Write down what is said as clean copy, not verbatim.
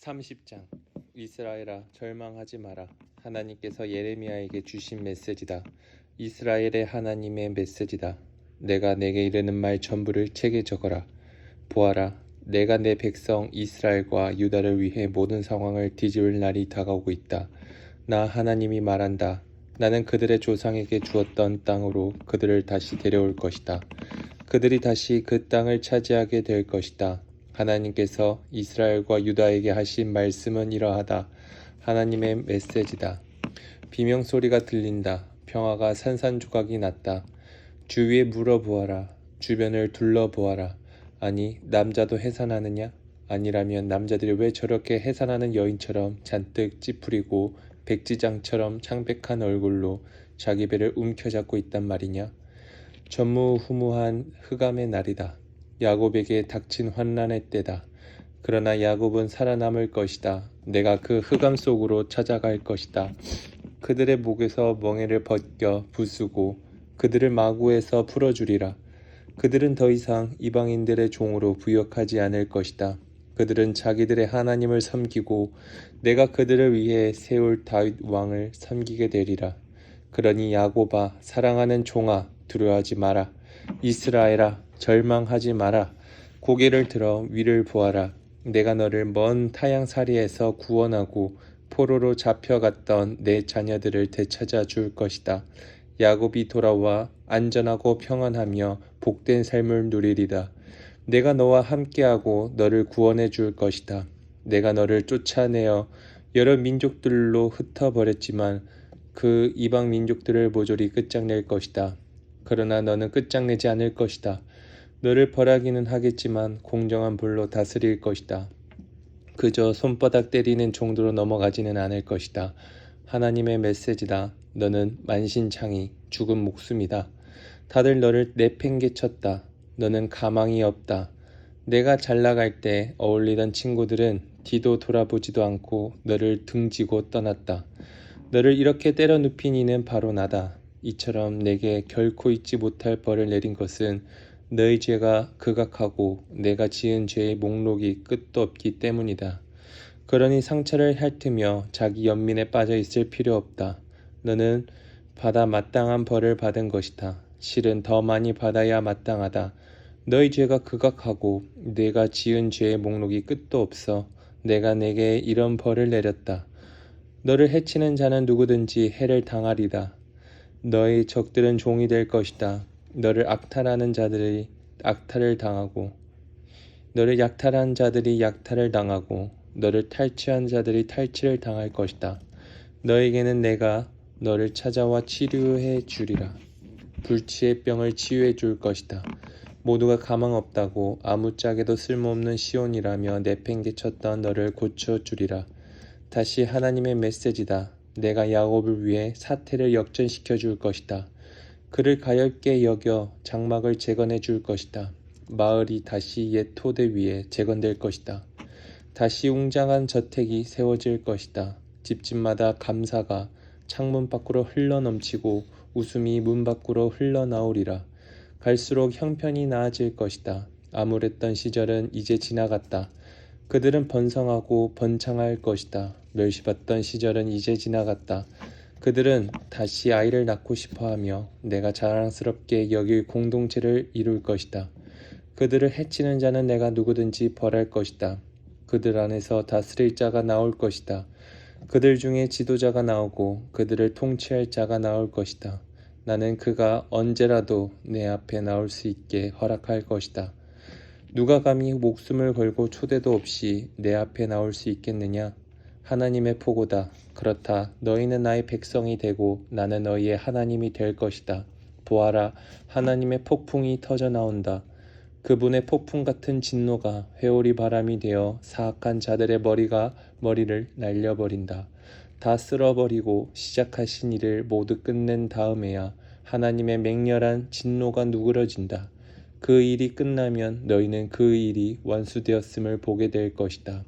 30장 이스라엘아 절망하지 마라. 하나님께서 예레미야에게 주신 메시지다. 이스라엘의 하나님의 메시지다. 내가 내게 이르는 말 전부를 책에 적어라. 보아라, 내가 내 백성 이스라엘과 유다를 위해 모든 상황을 뒤집을 날이 다가오고 있다. 나 하나님이 말한다. 나는 그들의 조상에게 주었던 땅으로 그들을 다시 데려올 것이다. 그들이 다시 그 땅을 차지하게 될 것이다. 하나님께서 이스라엘과 유다에게 하신 말씀은 이러하다. 하나님의 메시지다. 비명소리가 들린다. 평화가 산산조각이 났다. 주위에 물어보아라. 주변을 둘러보아라. 아니, 남자도 해산하느냐? 아니라면 남자들이 왜 저렇게 해산하는 여인처럼 잔뜩 찌푸리고 백지장처럼 창백한 얼굴로 자기 배를 움켜잡고 있단 말이냐? 전무후무한 흑암의 날이다. 야곱에게 닥친 환난의 때다. 그러나 야곱은 살아남을 것이다. 내가 그 흑암 속으로 찾아갈 것이다. 그들의 목에서 멍에를 벗겨 부수고 그들을 마구에서 풀어주리라. 그들은 더 이상 이방인들의 종으로 부역하지 않을 것이다. 그들은 자기들의 하나님을 섬기고 내가 그들을 위해 세울 다윗 왕을 섬기게 되리라. 그러니 야곱아, 사랑하는 종아, 두려워하지 마라. 이스라엘아, 절망하지 마라. 고개를 들어 위를 보아라. 내가 너를 먼 타향사리에서 구원하고 포로로 잡혀갔던 내 자녀들을 되찾아 줄 것이다. 야곱이 돌아와 안전하고 평안하며 복된 삶을 누리리다. 내가 너와 함께하고 너를 구원해 줄 것이다. 내가 너를 쫓아내어 여러 민족들로 흩어버렸지만 그 이방 민족들을 모조리 끝장낼 것이다. 그러나 너는 끝장내지 않을 것이다. 너를 벌하기는 하겠지만 공정한 불로 다스릴 것이다. 그저 손바닥 때리는 정도로 넘어가지는 않을 것이다. 하나님의 메시지다. 너는 만신창이 죽은 목숨이다. 다들 너를 내팽개쳤다. 너는 가망이 없다. 내가 잘나갈 때 어울리던 친구들은 뒤도 돌아보지도 않고 너를 등지고 떠났다. 너를 이렇게 때려 눕힌 이는 바로 나다. 이처럼 내게 결코 잊지 못할 벌을 내린 것은 너희 죄가 극악하고 내가 지은 죄의 목록이 끝도 없기 때문이다. 그러니 상처를 핥으며 자기 연민에 빠져 있을 필요 없다. 너는 받아 마땅한 벌을 받은 것이다. 실은 더 많이 받아야 마땅하다. 너희 죄가 극악하고 내가 지은 죄의 목록이 끝도 없어 내가 내게 이런 벌을 내렸다. 너를 해치는 자는 누구든지 해를 당하리다. 너의 적들은 종이 될 것이다. 너를 악탈하는 자들이 악탈을 당하고 너를 약탈한 자들이 약탈을 당하고 너를 탈취한 자들이 탈취를 당할 것이다. 너에게는 내가 너를 찾아와 치료해 주리라. 불치의 병을 치유해 줄 것이다. 모두가 가망 없다고 아무짝에도 쓸모없는 시온이라며 내팽개쳤던 너를 고쳐주리라. 다시 하나님의 메시지다. 내가 야곱을 위해 사태를 역전시켜 줄 것이다. 그를 가엾게 여겨 장막을 재건해 줄 것이다. 마을이 다시 옛 토대 위에 재건될 것이다. 다시 웅장한 저택이 세워질 것이다. 집집마다 감사가 창문 밖으로 흘러넘치고 웃음이 문 밖으로 흘러나오리라. 갈수록 형편이 나아질 것이다. 암울했던 시절은 이제 지나갔다. 그들은 번성하고 번창할 것이다. 멸시받던 시절은 이제 지나갔다. 그들은 다시 아이를 낳고 싶어하며 내가 자랑스럽게 여길 공동체를 이룰 것이다. 그들을 해치는 자는 내가 누구든지 벌할 것이다. 그들 안에서 다스릴 자가 나올 것이다. 그들 중에 지도자가 나오고 그들을 통치할 자가 나올 것이다. 나는 그가 언제라도 내 앞에 나올 수 있게 허락할 것이다. 누가 감히 목숨을 걸고 초대도 없이 내 앞에 나올 수 있겠느냐? 하나님의 포고다. 그렇다. 너희는 나의 백성이 되고 나는 너희의 하나님이 될 것이다. 보아라, 하나님의 폭풍이 터져 나온다. 그분의 폭풍 같은 진노가 회오리 바람이 되어 사악한 자들의 머리를 날려버린다. 다 쓸어버리고 시작하신 일을 모두 끝낸 다음에야 하나님의 맹렬한 진노가 누그러진다. 그 일이 끝나면 너희는 그 일이 완수되었음을 보게 될 것이다.